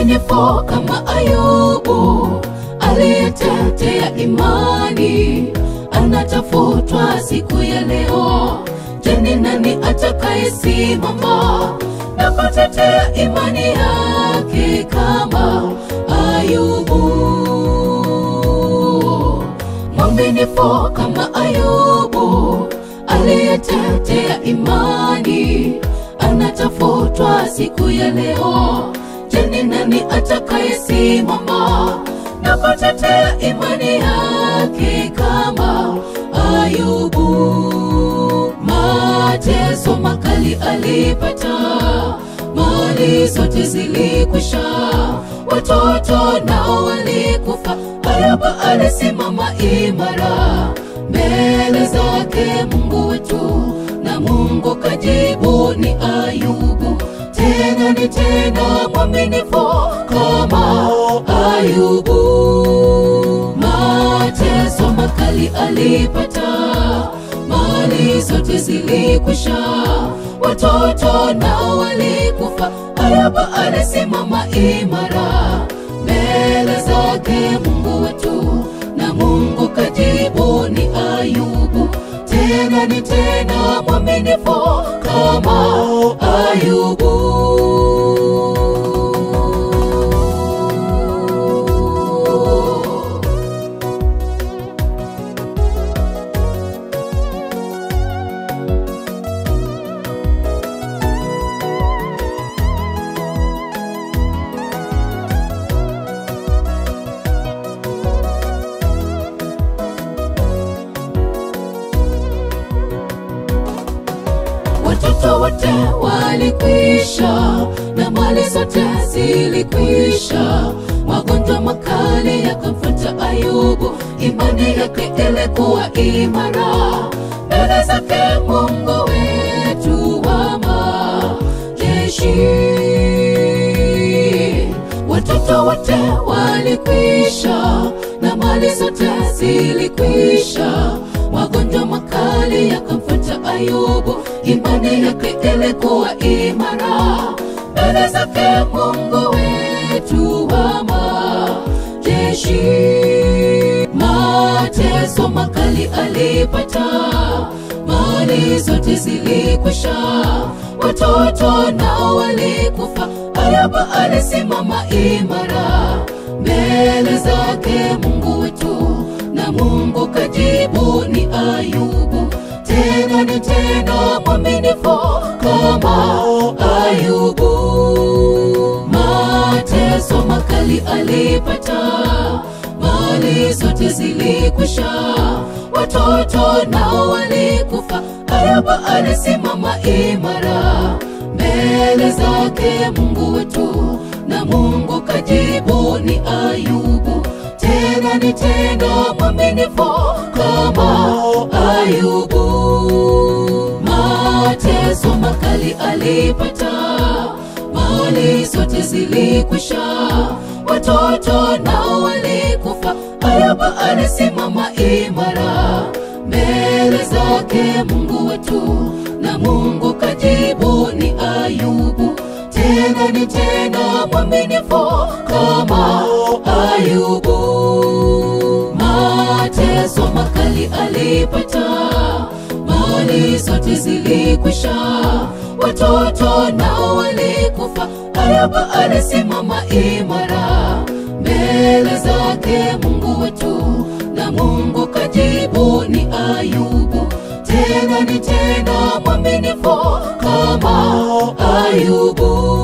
mwaminifu kama Ayubu aliyetetea imani, anatafutwa siku ya leo. Je, ni nani atakayesimama na kutetea imani yake kama Ayubu? Mwaminifu kama Ayubu aliyetetea imani, anatafutwa siku ya leo. Je, ni nani atakayesimama na kutetea imani yake kama Ayubu? Mateso makali alipata, mali zote zilikwisha, watoto nao walikufa. Ayubu alisimama imara mbele zake Mungu wetu, na Mungu kajibu. Ni Ayubu tena ni tena mwaminifu kama Ayubu. Mateso makali alipata, mali zote zilikwisha, watoto nao walikufa. Ayubu alisimama imara mbele zake Mungu wetu, na Mungu kajibu. Ni Ayubu tena ni tena mwaminifu kama Ayubu. Watoto wote walikwisha, na mali zote zilikwisha, magonjwa makali yakamfuata Ayubu. Imani yake ilikuwa imara mbele zake Mungu wetu wa majeshi. Watoto wote walikwisha, na mali zote zilikwisha, magonjwa makali yakamfuata Ayubu. Imani yake ilikuwa imara mbele zake Mungu wetu wa majeshi. Mateso makali alipata, mali zote zilikwisha, watoto nao walikufa. Ayubu alisimama imara mbele zake Mungu wetu, na Mungu kajibu. Ni Ayubu tena ni tena mwaminifu kama Ayubu. Mateso makali alipata, mali zote zilikwisha, watoto nao walikufa. Ayubu alisimama imara mbele zake Mungu wetu, na Mungu kajibu. Ni Ayubu tena ni tena mwaminifu kama Ayubu. Mateso makali alipata, mali zote zilikwisha, watoto nao walikufa. Ayubu alisimama imara mbele zake Mungu wetu, na Mungu kajibu. Ni Ayubu tena ni tena mwaminifu kama Ayubu. Mateso makali alipata, mali zote zilikwisha, watoto nao walikufa. Ayubu alisimama imara mbele zake Mungu wetu, na Mungu kajibu. Ni Ayubu tena ni tena mwaminifu kama Ayubu.